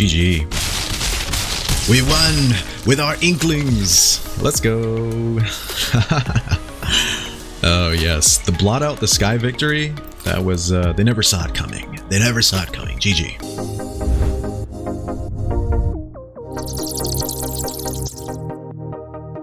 GG. We won with our Inklings. Let's go. Oh yes, the Blot Out the Sky victory. That was, they never saw it coming. They never saw it coming. GG.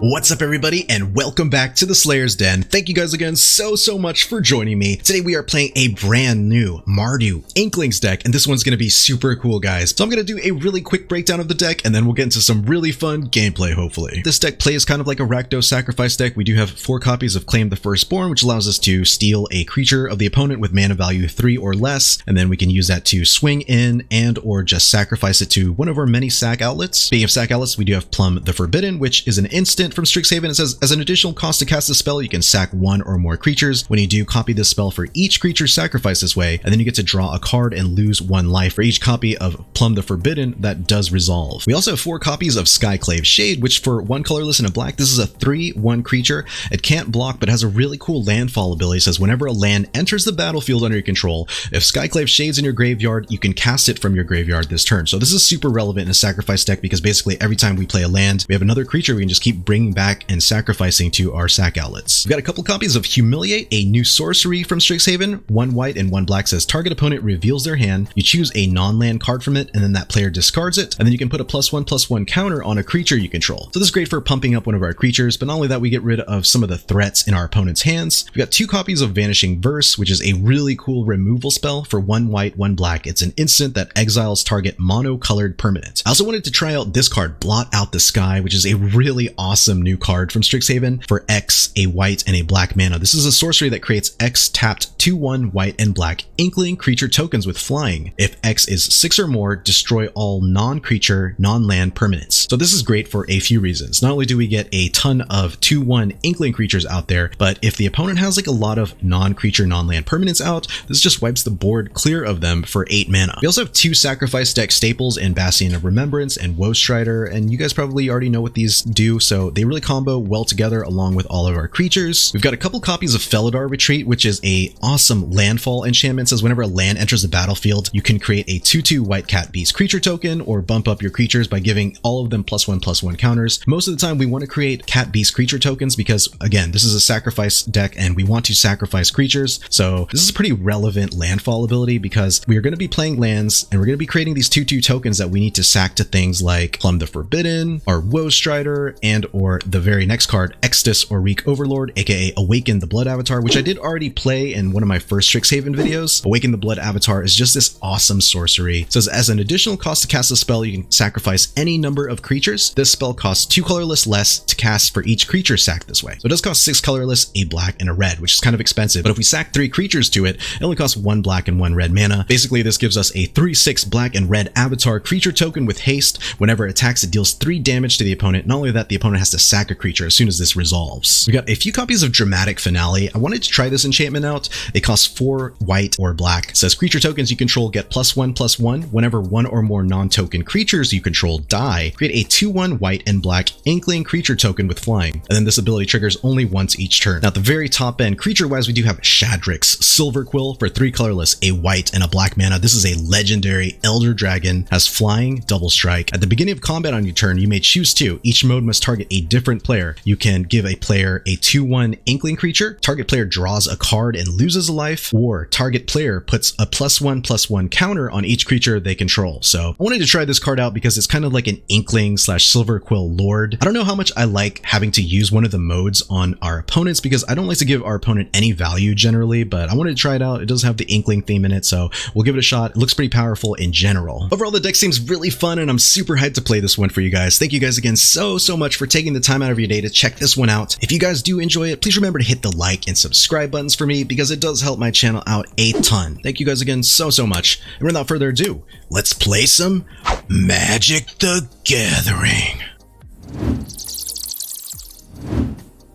What's up everybody, and welcome back to the Slayer's Den. Thank you guys again so much for joining me. Today we are playing a brand new Mardu Inklings deck, and this one's going to be super cool, guys. So I'm going to do a really quick breakdown of the deck, and then we'll get into some really fun gameplay, hopefully. This deck plays kind of like a Rakdos sacrifice deck. We do have 4 copies of Claim the Firstborn, which allows us to steal a creature of the opponent with mana value 3 or less, and then we can use that to swing in and or just sacrifice it to one of our many sack outlets. Speaking of sack outlets, we do have Plum the Forbidden, which is an instant from STRIXHAVEN. It says, as an additional cost to cast a spell, you can sack 1 or more creatures. When you do, copy this spell for each creature sacrificed this way, and then you get to draw a card and lose 1 life for each copy of Plum the Forbidden that does resolve. We also have 4 copies of Skyclave Shade, which for 1 colorless and a black, this is a 3/1 creature. It can't block, but has a really cool landfall ability. It says, whenever a land enters the battlefield under your control, if Skyclave Shade's in your graveyard, you can cast it from your graveyard this turn. So this is super relevant in a sacrifice deck because basically every time we play a land, we have another creature we can just keep bringing back and sacrificing to our sack outlets. We've got a couple copies of Humiliate, a new sorcery from STRIXHAVEN. 1 white and 1 black, says target opponent reveals their hand. You choose a non-land card from it, and then that player discards it, and then you can put a +1/+1 counter on a creature you control. So this is great for pumping up one of our creatures, but not only that, we get rid of some of the threats in our opponent's hands. We've got 2 copies of Vanishing Verse, which is a really cool removal spell for 1 white, 1 black. It's an instant that exiles target mono-colored permanent. I also wanted to try out this card, Blot Out the Sky, which is a really awesome new card from STRIXHAVEN for X, a white, and a black mana. This is a sorcery that creates X tapped 2/1 white and black Inkling creature tokens with flying. If X is 6 or more, destroy all non-creature, non-land permanents. So this is great for a few reasons. Not only do we get a ton of 2/1 Inkling creatures out there, but if the opponent has like a lot of non-creature, non-land permanents out, this just wipes the board clear of them for 8 mana. We also have 2 sacrifice deck staples in Bastion of Remembrance and Woe Strider, and you guys probably already know what these do, so they really combo well together along with all of our creatures. We've got a couple copies of Felidar Retreat, which is a awesome landfall enchantment. It says whenever a land enters the battlefield, you can create a 2/2 white cat beast creature token or bump up your creatures by giving all of them +1/+1 counters. Most of the time we want to create cat beast creature tokens because, again, this is a sacrifice deck and we want to sacrifice creatures. So this is a pretty relevant landfall ability because we are going to be playing lands and we're going to be creating these 2/2 tokens that we need to sack to things like Plum the Forbidden or Woe Strider and or the very next card, Extus Oriq Overlord, aka Awaken the Blood Avatar, which I did already play in one of my first STRIXHAVEN videos. Awaken the Blood Avatar is just this awesome sorcery. It says, as an additional cost to cast a spell, you can sacrifice any number of creatures. This spell costs 2 colorless less to cast for each creature sacked this way. So it does cost 6 colorless, a black, and a red, which is kind of expensive, but if we sack 3 creatures to it, it only costs 1 black and 1 red mana. Basically, this gives us a 3/6 black and red avatar creature token with haste. Whenever it attacks, it deals 3 damage to the opponent. Not only that, the opponent has to sack a creature as soon as this resolves. We got a few copies of Dramatic Finale. I wanted to try this enchantment out. It costs 4 white or black. It says creature tokens you control get +1/+1 whenever 1 or more non-token creatures you control die. Create a 2/1 white and black Inkling creature token with flying, and then this ability triggers only once each turn. Now at the very top end, creature-wise, we do have Shadrix Silverquill for 3 colorless, a white, and a black mana. This is a legendary Elder Dragon, has flying, double strike. At the beginning of combat on your turn, you may choose to. Each mode must target a different player. You can give a player a 2/1 Inkling creature, target player draws a card and loses a life, or target player puts a +1/+1 counter on each creature they control. So I wanted to try this card out because it's kind of like an Inkling / Silverquill Lord. I don't know how much I like having to use one of the modes on our opponents because I don't like to give our opponent any value generally, but I wanted to try it out. It does have the Inkling theme in it, so we'll give it a shot. It looks pretty powerful in general. Overall, the deck seems really fun and I'm super hyped to play this one for you guys. Thank you guys again so much for taking the time out of your day to check this one out. If you guys do enjoy it, please remember to hit the like and subscribe buttons for me because it does help my channel out a ton. Thank you guys again so much. And without further ado, let's play some Magic the Gathering.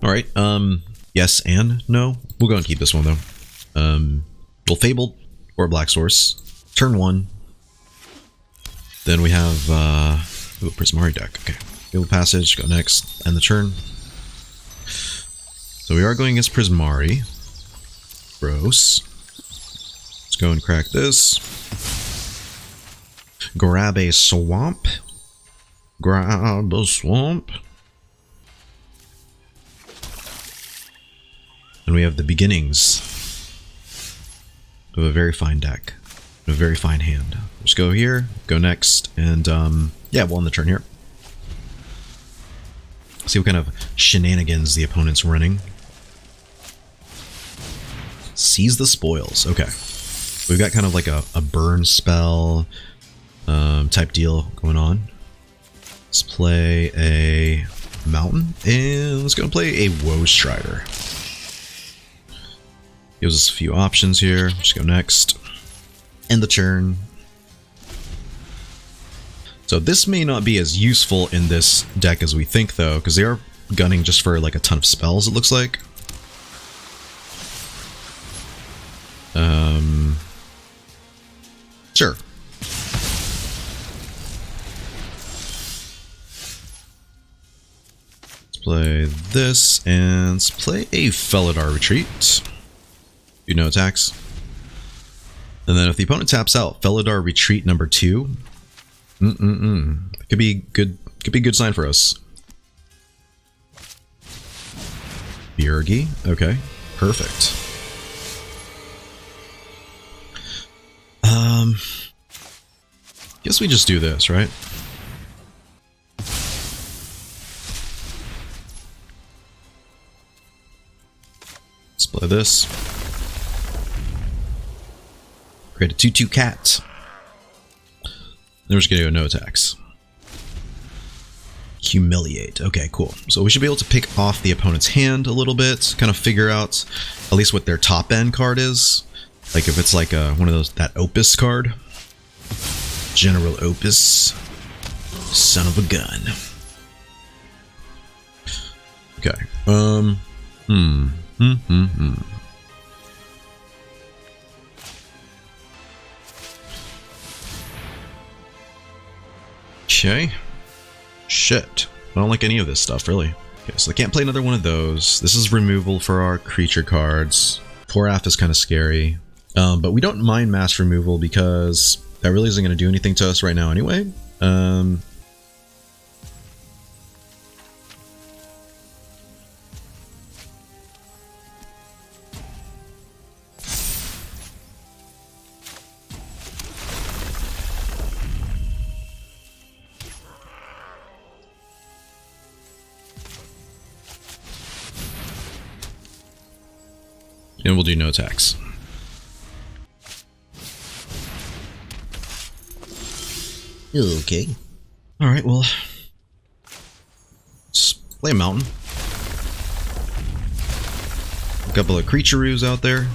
Alright, yes and no. We'll go and keep this one though. We'll Fabled or Black Source. Turn 1. Then we have ooh, Prismari deck. Okay. Fabled Passage, go next, end the turn. So we are going against Prismari. Gross. Let's go and crack this. grab a swamp. Grab a swamp. And we have the beginnings of a very fine deck. A very fine hand. Just go here, go next, and yeah, we'll end the turn here. See what kind of shenanigans the opponent's running. Seize the spoils. Okay. We've got kind of like a burn spell type deal going on. Let's play a mountain, and let's go play a Woe Strider. Gives us a few options here. Just go next. End the turn. So this may not be as useful in this deck as we think, though, because they are gunning just for like a ton of spells, it looks like. Sure. Let's play this, and let's play a Felidar Retreat. You know, attacks. And then if the opponent taps out Felidar Retreat number 2, it could be good. Could be a good sign for us. Bjergi. Okay, perfect. Guess we just do this, right? Let's play this. Create a 2/2 cat. Then we're just gonna go no attacks. Humiliate. Okay, cool. So we should be able to pick off the opponent's hand a little bit, kind of figure out at least what their top end card is. Like if it's like one of those, that Opus card. General Opus. Son of a gun. Okay. Okay. Shit. I don't like any of this stuff, really. Okay, so I can't play another one of those. This is removal for our creature cards. Poraf is kind of scary. But we don't mind mass removal because that really isn't going to do anything to us right now anyway. And we'll do no attacks. Okay. Alright, well, let's play a mountain. A couple of creatureroos out there.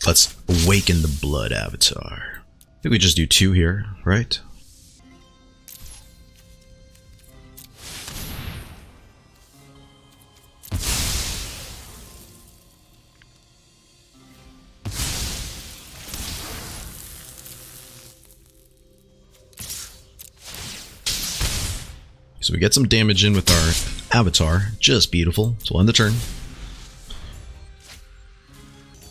Let's awaken the blood avatar. I think we just do 2 here, right? So we get some damage in with our avatar. Just beautiful. So we'll end the turn.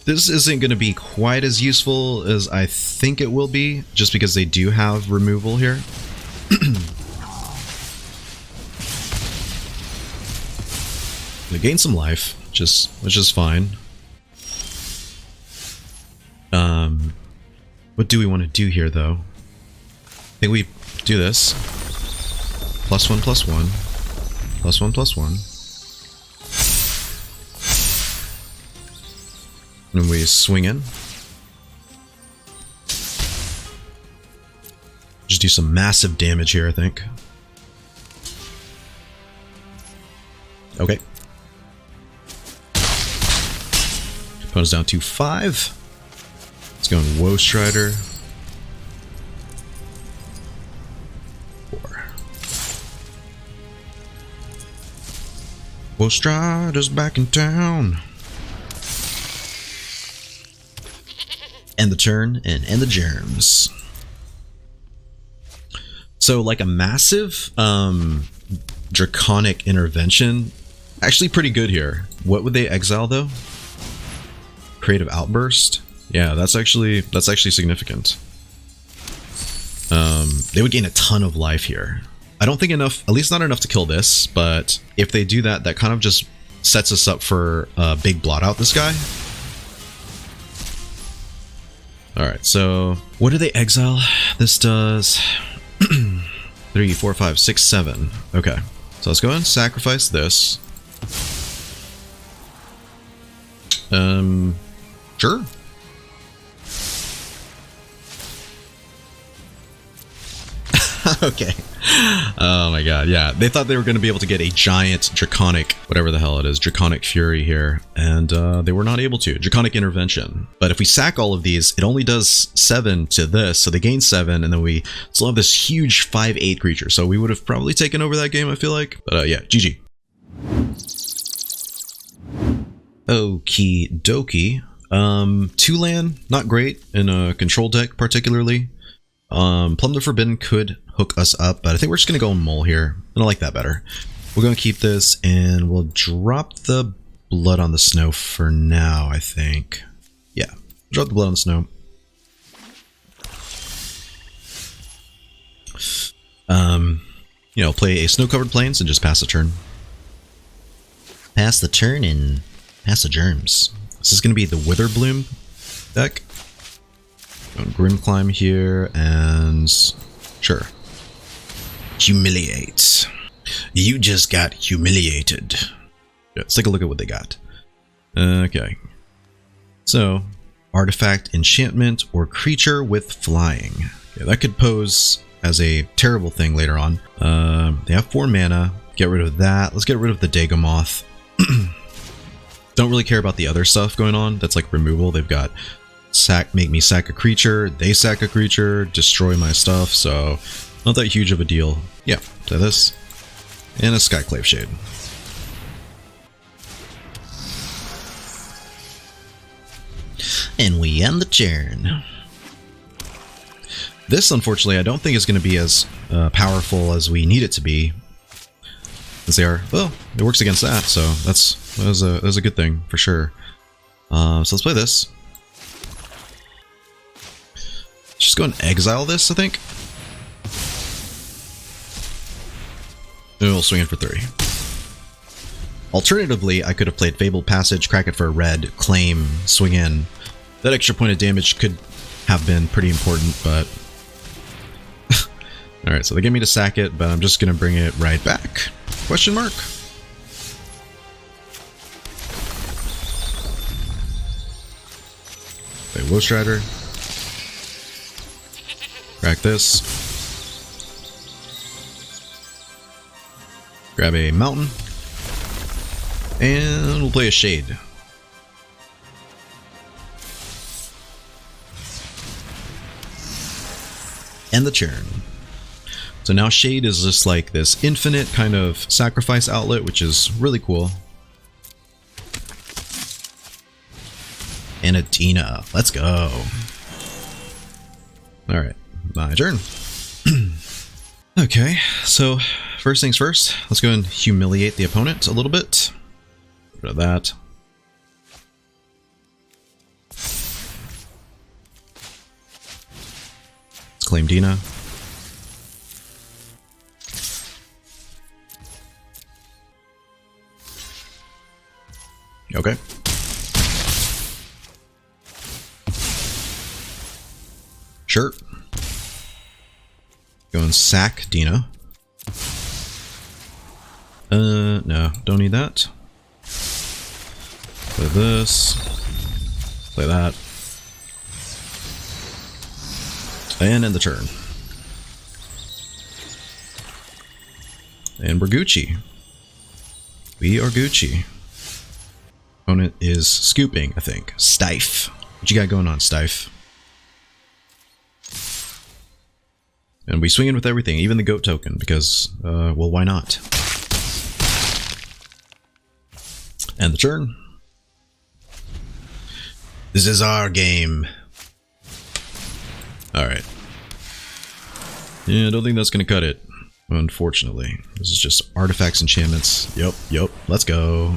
This isn't going to be quite as useful as I think it will be, just because they do have removal here. They gain some life, which is fine. What do we want to do here, though? I think we do this. +1/+1. +1/+1. And we swing in. Just do some massive damage here, I think. Okay. Opponent's down to 5. Let's go in Woe Strider. 4. Woe Strider's back in town. End the turn and end the germs. So like a massive draconic intervention, actually pretty good here. What would they exile though? Creative Outburst. Yeah, that's actually significant. They would gain a ton of life here. I don't think enough, at least not enough to kill this, but if they do that, that kind of just sets us up for a big Blot Out the Sky. Alright, so what do they exile? This does 3, 4, 5, 6, 7. Okay, so let's go ahead and sacrifice this. Sure. Okay. Oh my god, yeah. They thought they were going to be able to get a giant Draconic, whatever the hell it is, Draconic Fury here, and they were not able to. Draconic Intervention. But if we sack all of these, it only does 7 to this, so they gain 7, and then we still have this huge 5/8 creature, so we would have probably taken over that game, I feel like. But yeah, GG. Okie dokie. 2-land, not great in a control deck particularly. Plumb the Forbidden could hook us up, but I think we're just going to go Mole here, and I like that better. We're going to keep this, and we'll drop the Blood on the Snow for now, I think. Yeah, drop the Blood on the Snow. You know, play a Snow-Covered Plains and just pass the turn. Pass the turn and pass the germs. This is going to be the Witherbloom deck. Grimclimb here, and sure. Humiliate. You just got humiliated. Yeah, let's take a look at what they got. Okay. So, artifact, enchantment, or creature with flying. Yeah, that could pose as a terrible thing later on. They have 4 mana. Get rid of that. Let's get rid of the Dagomoth. Don't really care about the other stuff going on. That's like removal. They've got make me sack a creature, they sack a creature, destroy my stuff, so not that huge of a deal. Yeah, play this. And a Skyclave Shade. And we end the turn. This, unfortunately, I don't think is going to be as powerful as we need it to be. As they are, well, it works against that, so that was a good thing, for sure. So let's play this. Just go and exile this, I think. And we'll swing in for 3. Alternatively, I could have played Fabled Passage, crack it for a red, claim, swing in. That extra point of damage could have been pretty important, but... Alright, so they get me to sack it, but I'm just going to bring it right back. Question mark? Play Wowstrider. Crack this. Grab a mountain. And we'll play a Shade. End the turn. So now Shade is just like this infinite kind of sacrifice outlet, which is really cool. And a Dina. Let's go. Alright. My turn. Okay, so first things first, let's go and humiliate the opponent a little bit. Get rid of that. Let's claim Dina. Okay. Sure. Go and sack Dina. No, don't need that. Play this. Play that. And end the turn. And we're Gucci. We are Gucci. Opponent is scooping, I think. Stife. What you got going on, Stife? And we swing in with everything, even the goat token, because, well, why not? End the turn. This is our game. Alright. Yeah, I don't think that's going to cut it, unfortunately. This is just artifacts, enchantments. Yep, let's go.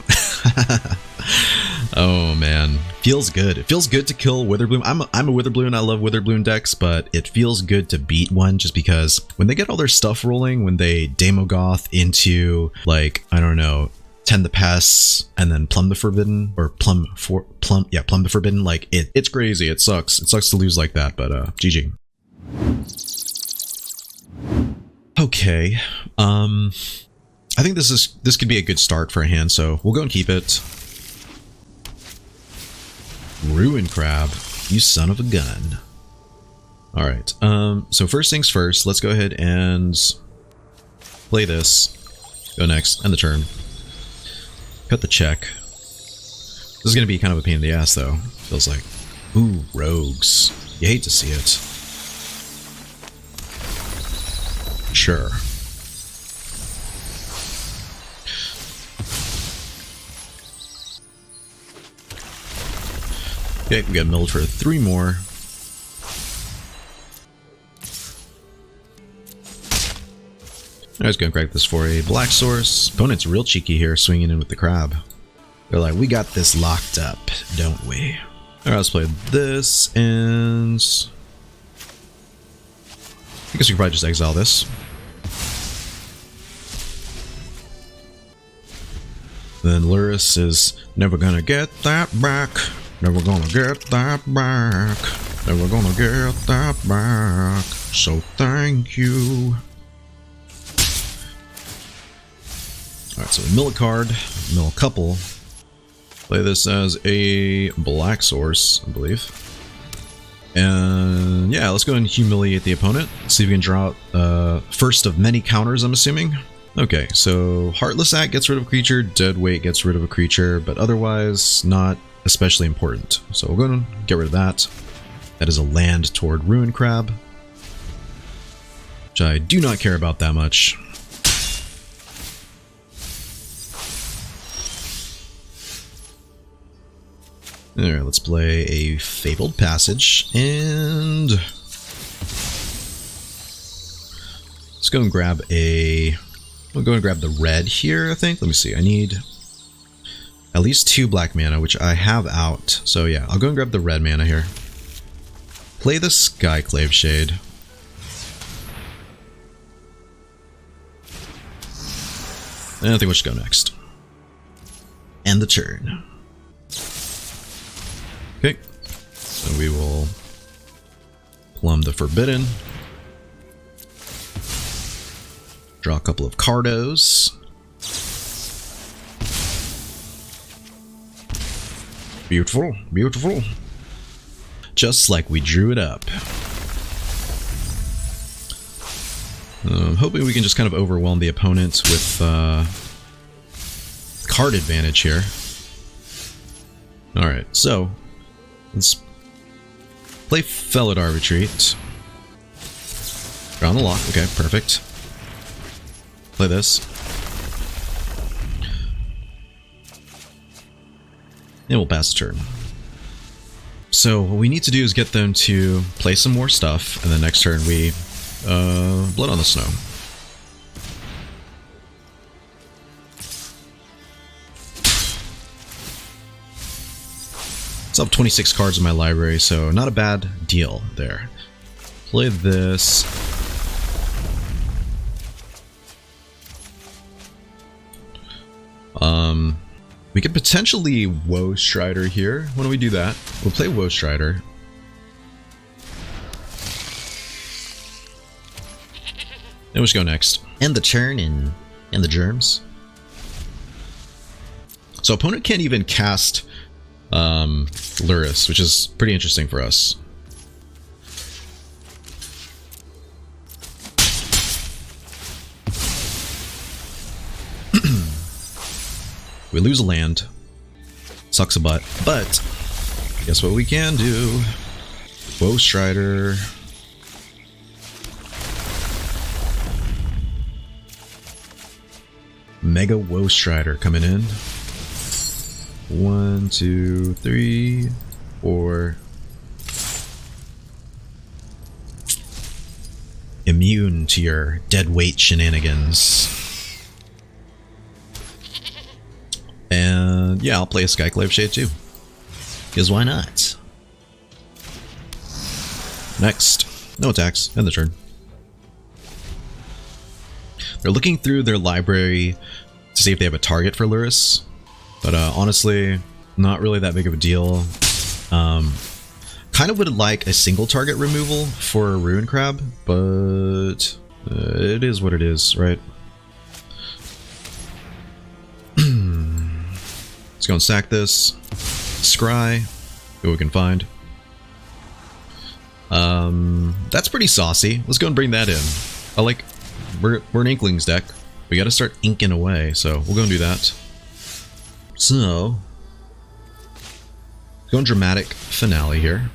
Oh man, feels good. It feels good to kill Witherbloom. I'm a Witherbloom. I love Witherbloom decks, but it feels good to beat one just because when they get all their stuff rolling, when they Demogoth into like, I don't know, Tend the Pests and then Plumb the Forbidden or Plumb the Forbidden, like it's crazy. It sucks. It sucks to lose like that, but GG. Okay. I think this could be a good start for a hand, so we'll go and keep it. Ruin Crab, you son of a gun. Alright, so first things first, let's go ahead and play this. Go next, end the turn. Cut the check. This is going to be kind of a pain in the ass, though. Feels like. Ooh, rogues. You hate to see it. Sure. Okay, we got milled for 3 more. I was gonna crack this for a black source. Opponent's real cheeky here, swinging in with the crab. They're like, we got this locked up, don't we? Alright, let's play this, and I guess we could probably just exile this. Then Luris is never gonna get that back. Never gonna get that back. Never gonna get that back. So thank you. Alright, so we mill a card, mill a couple. Play this as a black source, I believe. And yeah, let's go and humiliate the opponent. See if we can draw out first of many counters, I'm assuming. Okay, so Heartless Act gets rid of a creature, Deadweight gets rid of a creature, but otherwise not especially important. So we're going to get rid of that. That is a land toward Ruin Crab, which I do not care about that much. Alright, let's play a Fabled Passage, and let's go and grab a... We'll go and grab the red here, I think. Let me see, I need at least 2 black mana, which I have out. So yeah, I'll go and grab the red mana here. Play the Skyclave Shade. And I think we'll just go next. End the turn. Okay, so we will Plumb the Forbidden. Draw a couple of Cardos. Beautiful, beautiful. Just like we drew it up. Hoping we can just kind of overwhelm the opponent with card advantage here. Alright, so let's play Felidar Retreat. Draw on the lock, okay, perfect. Play this. And we'll pass the turn. So what we need to do is get them to play some more stuff, and then next turn we Blood on the Snow. I have 26 cards in my library, so not a bad deal there. Play this. We could potentially Woe Strider here. Why don't we do that? We'll play Woe Strider. Then we'll just go next. End the turn and the germs. So opponent can't even cast Luris, which is pretty interesting for us. We lose a land. Sucks a butt. But guess what we can do? Woe Strider. Mega Woe Strider coming in. 1, 2, 3, 4. Immune to your deadweight shenanigans. And yeah, I'll play a Skyclave Shade too. Because why not? Next. No attacks. End the turn. They're looking through their library to see if they have a target for Lurrus. But honestly, not really that big of a deal. Kind of would like a single target removal for a Ruin Crab, but it is what it is, right? Let's go and sack this. Scry. See what we can find. That's pretty saucy. Let's go and bring that in. I like... We're an Inklings deck. We gotta start inking away, so we'll go and do that. So... Going dramatic finale here.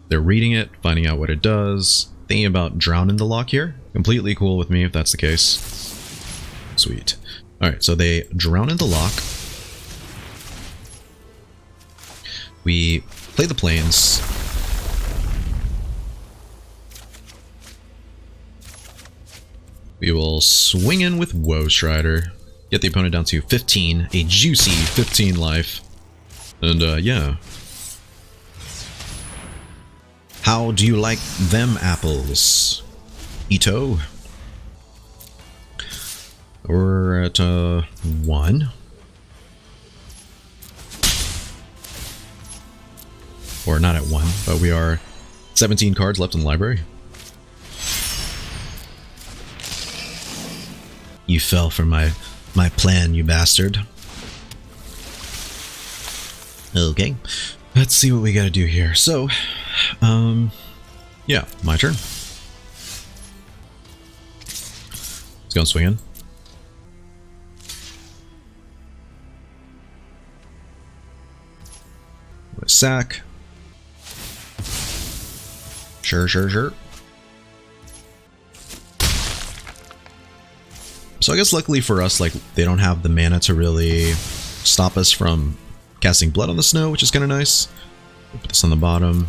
They're reading it, finding out what it does, thinking about drowning the lock here. Completely cool with me if that's the case. Sweet. Alright, so they drown in the lock. We play the plains. We will swing in with Woe Strider. Get the opponent down to 15, a juicy 15 life. And yeah. How do you like them apples, Ito? We're at 1. Or not at 1, but we are 17 cards left in the library. You fell for my plan, you bastard. Okay, let's see what we gotta do here. So, yeah, my turn. Let's go and swing in. With sack. Sure. So I guess luckily for us, like, they don't have the mana to really stop us from casting Blood on the Snow, which is kind of nice. We'll put this on the bottom.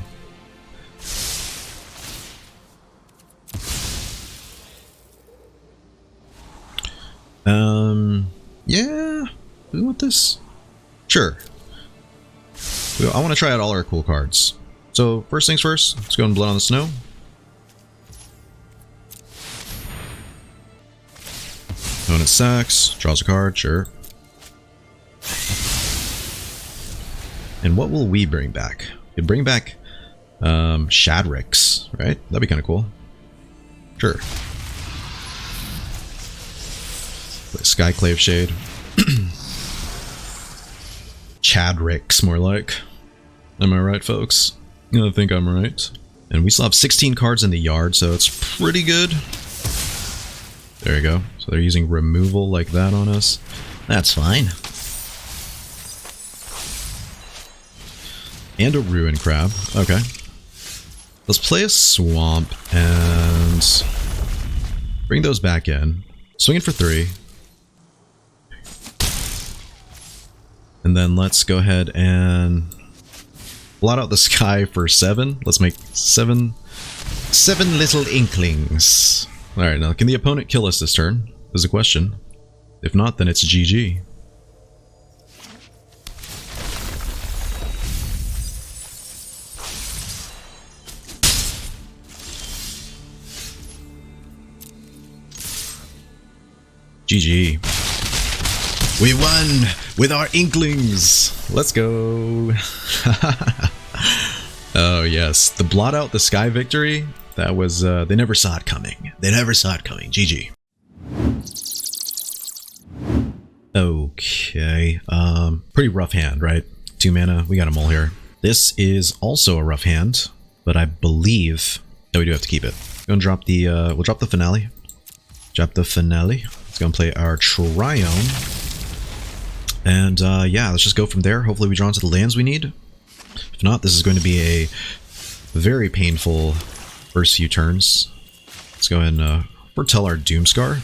Yeah, we want this. Sure. I want to try out all our cool cards. So first things first, let's go and Blood on the Snow. Opponent sacks, draws a card, sure. And what will we bring back? We bring back Shadrix, right? That'd be kind of cool. Sure. Skyclave Shade. Shadrix, more like. Am I right, folks? I think I'm right. And we still have 16 cards in the yard, so it's pretty good. There you go. So they're using removal like that on us. That's fine. And a Ruin Crab. Okay. Let's play a Swamp and bring those back in. Swing it for 3. And then let's go ahead and Blot Out the Sky for 7. Let's make 7 little Inklings. Alright, now can the opponent kill us this turn? Is a question. If not, then it's GG. GG. We won with our Inklings! Let's go! Oh yes, the Blot Out the Sky victory. That was, they never saw it coming. They never saw it coming. GG. Okay, pretty rough hand, right? 2 mana, we got them all here. This is also a rough hand, but I believe that we do have to keep it. Go and drop the, we'll drop the finale. Drop the finale. Let's go and play our Triome. And yeah, let's just go from there. Hopefully we draw into the lands we need. If not, this is going to be a very painful first few turns. Let's go ahead and foretell our Doomskar.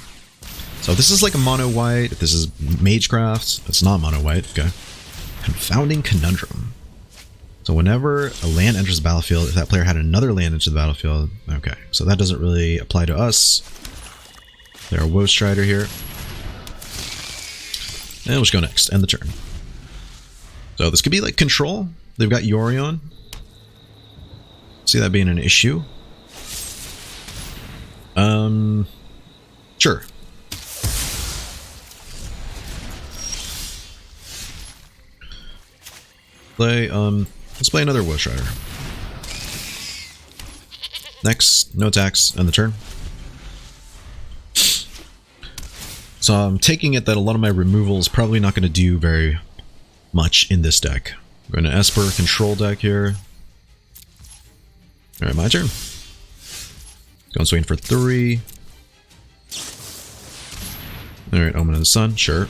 So this is like a mono white. This is Magecraft. It's not mono white. Okay. Confounding Conundrum. So whenever a land enters the battlefield, if that player had another land enter the battlefield, okay. So that doesn't really apply to us. There, Woe Strider here. And we'll just go next. End the turn. So this could be like control. They've got Yorion. See that being an issue. Sure. Let's play another Wish Rider. Next, no attacks, end the turn. So I'm taking it that a lot of my removal is probably not going to do very much in this deck. I'm going to Esper control deck here. Alright, my turn. Going swing for 3. Alright, Omen of the Sun, sure.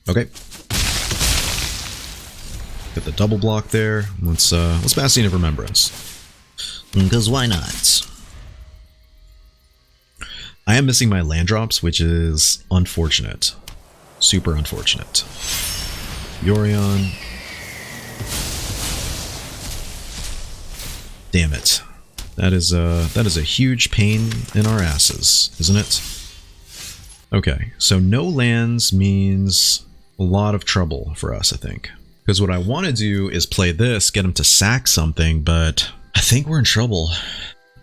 Okay. Get the double block there. Let's Bastion of Remembrance. Because why not? I am missing my land drops, which is unfortunate. Super unfortunate. Yorion. Damn it. That is a huge pain in our asses, isn't it? Okay, so no lands means a lot of trouble for us, I think. Because what I want to do is play this, get him to sack something, but I think we're in trouble.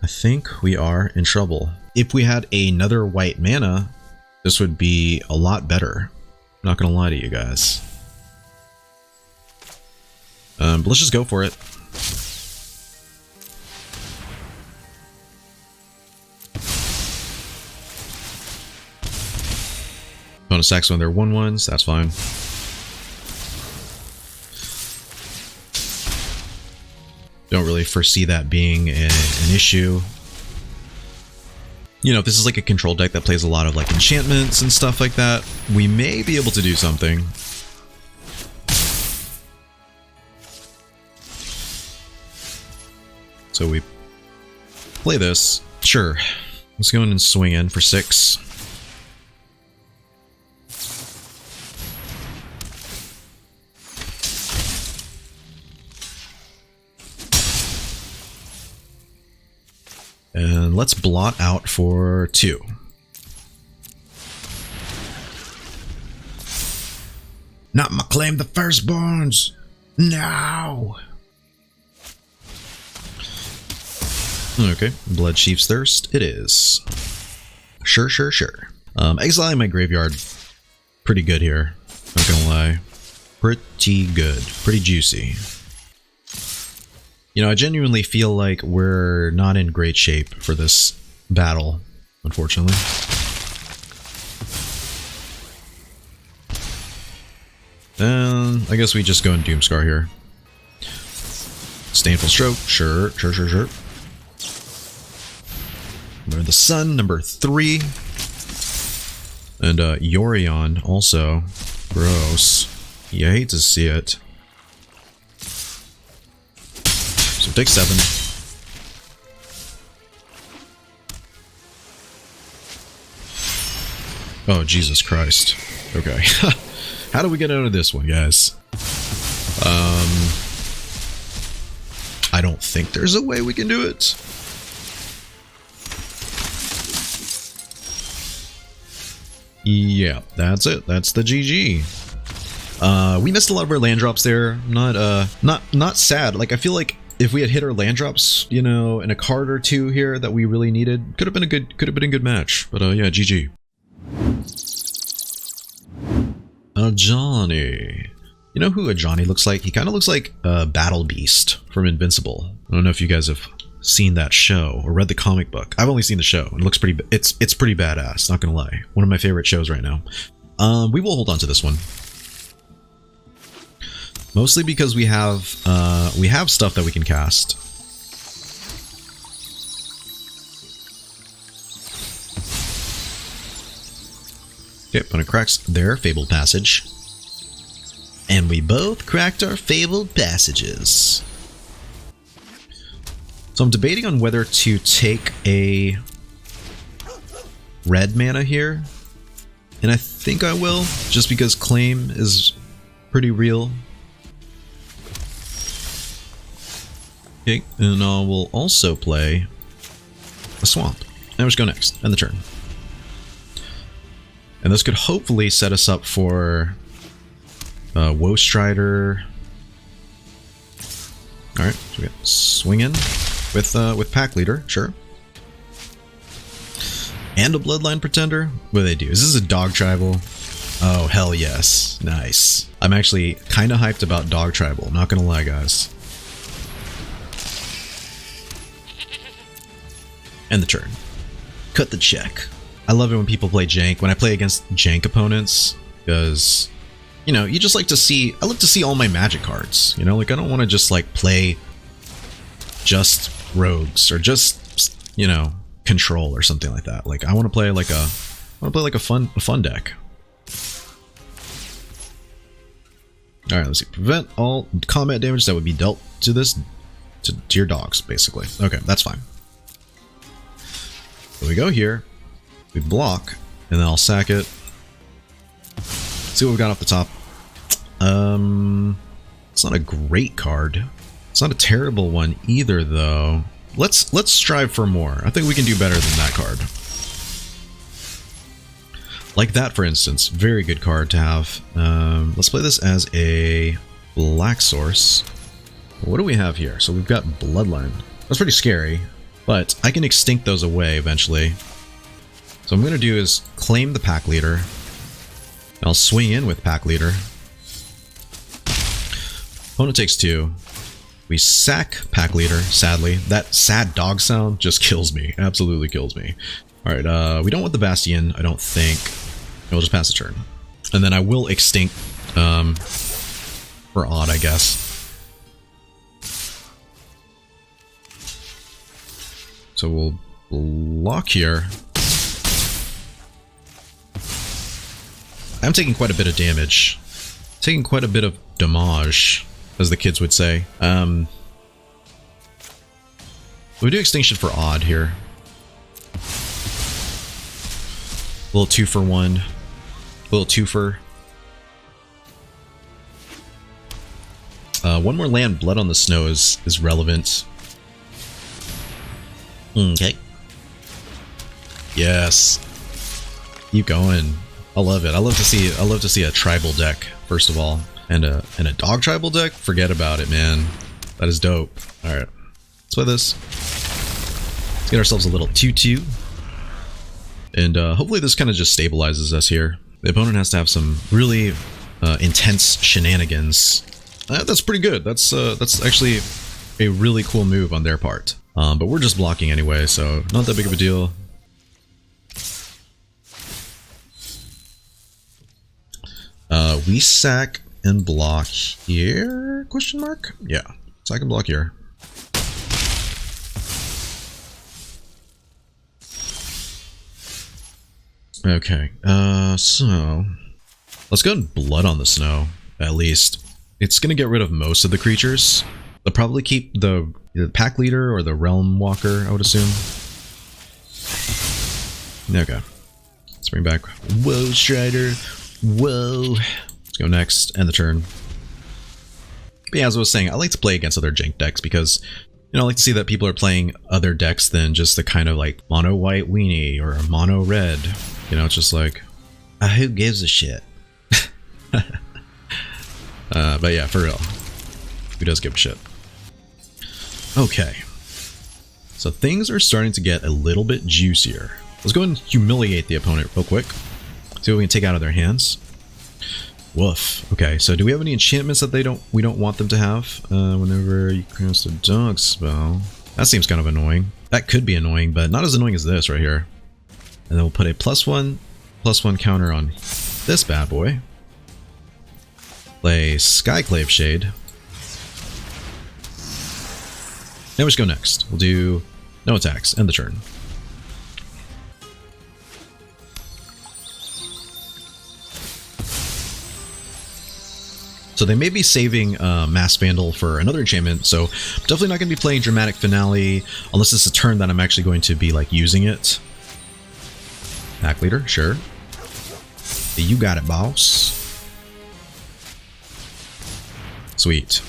I think we are in trouble. If we had another white mana, this would be a lot better. I'm not going to lie to you guys. But let's just go for it. Bonus attacks when they're 1/1s, that's fine. Don't really foresee that being an issue. You know, if this is like a control deck that plays a lot of like enchantments and stuff like that, we may be able to do something. So we play this. Sure. Let's go in and swing in for 6. And let's blot out for 2. Not my Claim the Firstborns! No! Okay, Blood Chief's Thirst, it is. Sure. Exiling my graveyard, pretty good here, not gonna lie. Pretty good, pretty juicy. You know, I genuinely feel like we're not in great shape for this battle, unfortunately. And I guess we just go in Doomskar here. Stainful Stroke, sure. Learn the Sun, number 3. And Yorion also. Gross. You hate to see it. So take 7. Oh, Jesus Christ. Okay. How do we get out of this one, guys? I don't think there's a way we can do it. Yeah, that's it. That's the GG. We missed a lot of our land drops there. Not sad. Like, I feel like if we had hit our land drops, you know, in a card or 2 here that we really needed, could have been a good match. But yeah, GG. Johnny. You know who a Johnny looks like? He kind of looks like a Battle Beast from Invincible. I don't know if you guys have seen that show or read the comic book. I've only seen the show. It looks pretty. It's pretty badass. Not gonna lie. One of my favorite shows right now. We will hold on to this one. Mostly because we have stuff that we can cast. Okay, opponent cracks their Fabled Passage. And we both cracked our Fabled Passages. So I'm debating on whether to take a red mana here. And I think I will, just because Claim is pretty real. Okay, and I will also play a Swamp. Now let's go next, end the turn. And this could hopefully set us up for Woe Strider. Alright, so we got swing in with Pack Leader, sure. And a Bloodline Pretender? What do they do? Is this a Dog Tribal? Oh, hell yes. Nice. I'm actually kind of hyped about Dog Tribal, not gonna lie, guys. End the turn. Cut the check. I love it when people play jank. When I play against jank opponents, because, you know, you just like to see, I like to see all my magic cards, you know, like I don't want to just like play just rogues or just, you know, control or something like that. Like I want to play like a fun deck. All right, let's see. Prevent all combat damage that would be dealt to this, to your dogs, basically. Okay, that's fine. So we go here, we block, and then I'll sack it. See what we've got off the top. It's not a great card. It's not a terrible one either, though. Let's strive for more. I think we can do better than that card. Like that, for instance. Very good card to have. Let's play this as a black source. What do we have here? So we've got Bloodline. That's pretty scary, but I can extinct those away eventually. So what I'm going to do is claim the Pack Leader. I'll swing in with Pack Leader. Opponent takes 2. We sack Pack Leader, sadly. That sad dog sound just kills me. Absolutely kills me. Alright, we don't want the Bastion, I don't think. We'll just pass the turn. And then I will extinct for odd, I guess. So we'll block here. I'm taking quite a bit of damage. Taking quite a bit of damage, as the kids would say. We do extinction for odd here. A little 2-for-1. A little 2-for. One more land, Blood on the Snow is relevant. Okay. Yes. Keep going. I love it. I love to see a tribal deck, first of all. And a dog tribal deck? Forget about it, man. That is dope. Alright. Let's play this. Let's get ourselves a little 2-2. And hopefully this kind of just stabilizes us here. The opponent has to have some really intense shenanigans. That's pretty good. That's actually a really cool move on their part. But we're just blocking anyway, so not that big of a deal. We sack and block here? Question mark? Yeah, sack and block here. Okay, so let's go and Blood on the Snow, at least. It's gonna get rid of most of the creatures. They'll probably keep the Pack Leader or the Realm Walker, I would assume. Okay. Let's bring back Woe Strider. Whoa. Let's go next, end the turn. But yeah, as I was saying, I like to play against other jank decks because, you know, I like to see that people are playing other decks than just the kind of like mono white weenie or mono red. You know, it's just like, who gives a shit? But yeah, for real. Who does give a shit? Okay. So things are starting to get a little bit juicier. Let's go and humiliate the opponent real quick. See what we can take out of their hands. Woof. Okay, so do we have any enchantments that we don't want them to have? Whenever you cast a dog spell. That seems kind of annoying. That could be annoying, but not as annoying as this right here. And then we'll put a +1/+1 counter on this bad boy. Play Skyclave Shade. Now let's go next. We'll do no attacks. End the turn. So they may be saving Mass Vandal for another enchantment, so I'm definitely not going to be playing Dramatic Finale unless it's a turn that I'm actually going to be like using it. Pack Leader, sure. You got it, boss. Sweet.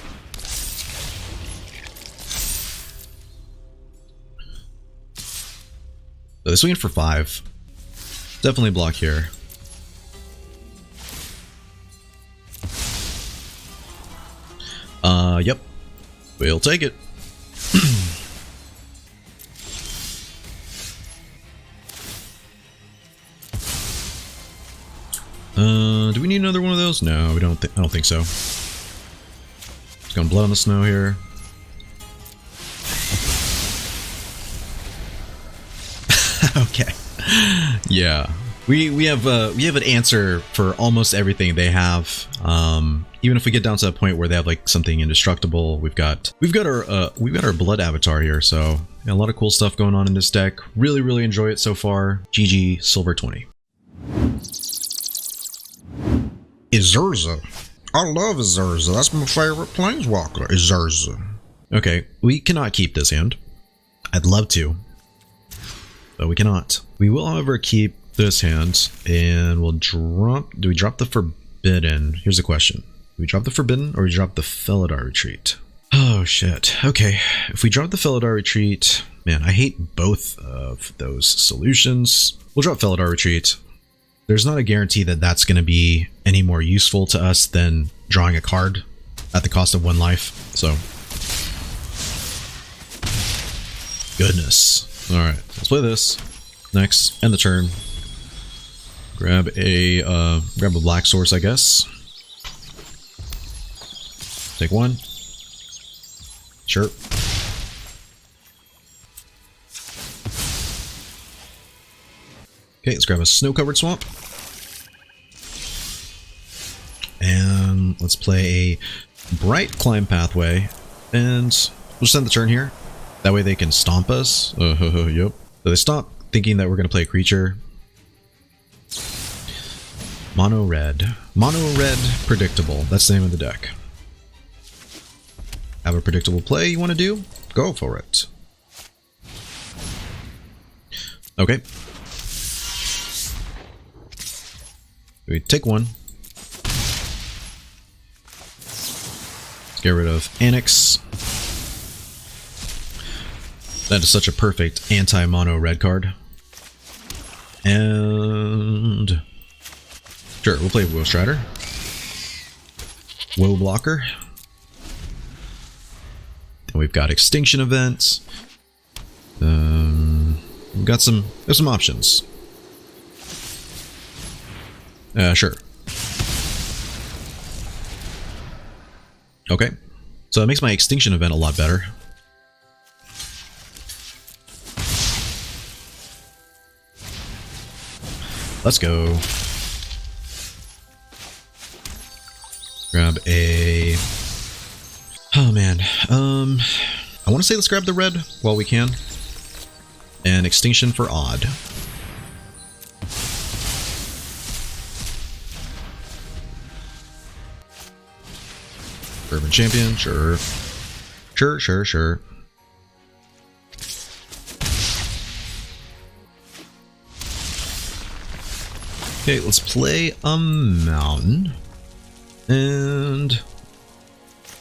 So they swing in for 5. Definitely block here. Yep. We'll take it. Do we need another one of those? No, we don't. I don't think so. Just gonna blood on the snow here. Okay. Yeah, we have an answer for almost everything they have. Even if we get down to a point where they have like something indestructible, we've got our blood avatar here. So yeah, a lot of cool stuff going on in this deck. Really enjoy it so far. GG Silver 20. Ezurza. I love Ezurza. That's my favorite planeswalker. Ezurza. Okay, we cannot keep this hand. I'd love to, but we cannot. We will, however, keep this hand, and we'll drop... Do we drop the Forbidden? Here's the question. Do we drop the Forbidden, or we drop the Felidar Retreat? Oh, shit. Okay, if we drop the Felidar Retreat... Man, I hate both of those solutions. We'll drop Felidar Retreat. There's not a guarantee that that's going to be any more useful to us than drawing a card at the cost of 1 life, so... Goodness. Alright, let's play this. Next, end the turn. Grab a black source, I guess. Take 1. Sure. Okay, let's grab a snow-covered swamp. And let's play a Brightclimb Pathway. And we'll just end the turn here. That way they can stomp us. Yep. So they stop thinking that we're going to play a creature. Mono red. Mono red predictable. That's the name of the deck. Have a predictable play you want to do? Go for it. Okay. We take 1. Let's get rid of Annex. That is such a perfect anti-mono red card. And... Sure, we'll play Woe Strider. Woe Blocker. And we've got Extinction Event. We've got there's some options. Sure. Okay. So that makes my Extinction Event a lot better. Let's go. Grab a... Oh man. I want to say let's grab the red while we can. And Extinction for odd. Urban Champion, sure. Sure. Okay, let's play a mountain. And...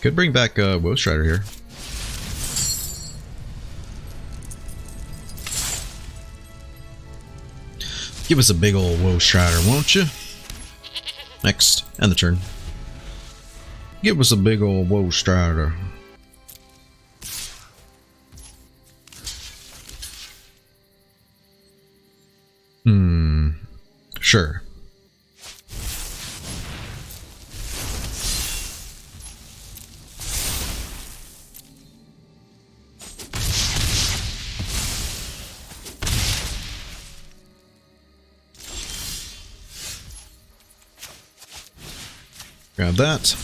could bring back Woe Strider here. Give us a big old Woe Strider, won't you? Next, end the turn. Give us a big old Woe Strider. Sure. Grab that.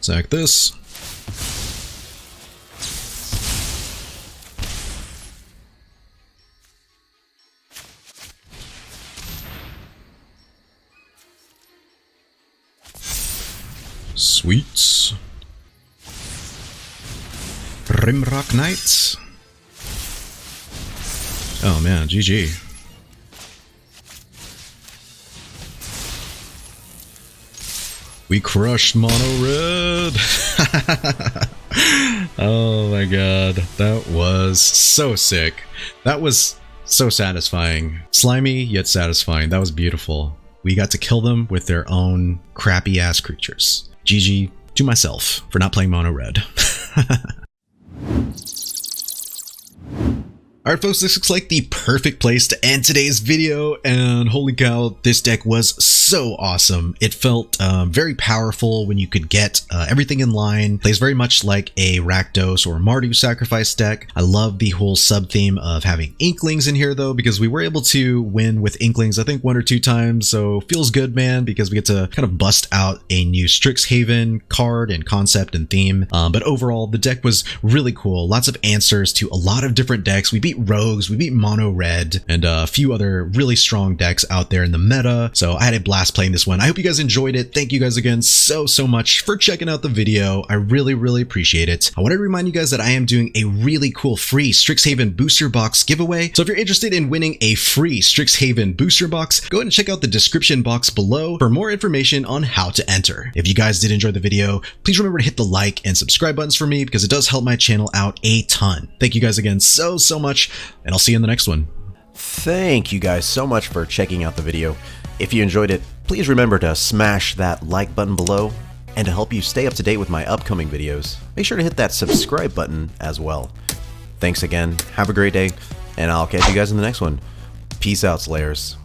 Sack this. Sweets. Rimrock Knights. Oh man, GG. We crushed mono red. Oh my god, that was so sick. That was so satisfying. Slimy yet satisfying. That was beautiful. We got to kill them with their own crappy ass creatures. GG to myself for not playing mono red. Alright folks, this looks like the perfect place to end today's video, and holy cow, this deck was so awesome. It felt very powerful when you could get everything in line. Plays very much like a Rakdos or Mardu sacrifice deck. I love the whole sub-theme of having Inklings in here though, because we were able to win with Inklings I think 1 or 2 times, so feels good, man, because we get to kind of bust out a new STRIXHAVEN card and concept and theme. But overall, the deck was really cool. Lots of answers to a lot of different decks. We beat Rogues, we beat Mono Red, and a few other really strong decks out there in the meta, so I had a blast playing this one. I hope you guys enjoyed it. Thank you guys again so much for checking out the video. I really appreciate it. I wanted to remind you guys that I am doing a really cool free STRIXHAVEN booster box giveaway, so if you're interested in winning a free STRIXHAVEN booster box, go ahead and check out the description box below for more information on how to enter. If you guys did enjoy the video, please remember to hit the like and subscribe buttons for me, because it does help my channel out a ton. Thank you guys again so much, and I'll see you in the next one. Thank you guys so much for checking out the video. If you enjoyed it, please remember to smash that like button below, and to help you stay up to date with my upcoming videos, make sure to hit that subscribe button as well. Thanks again, have a great day, and I'll catch you guys in the next one. Peace out, Slayers.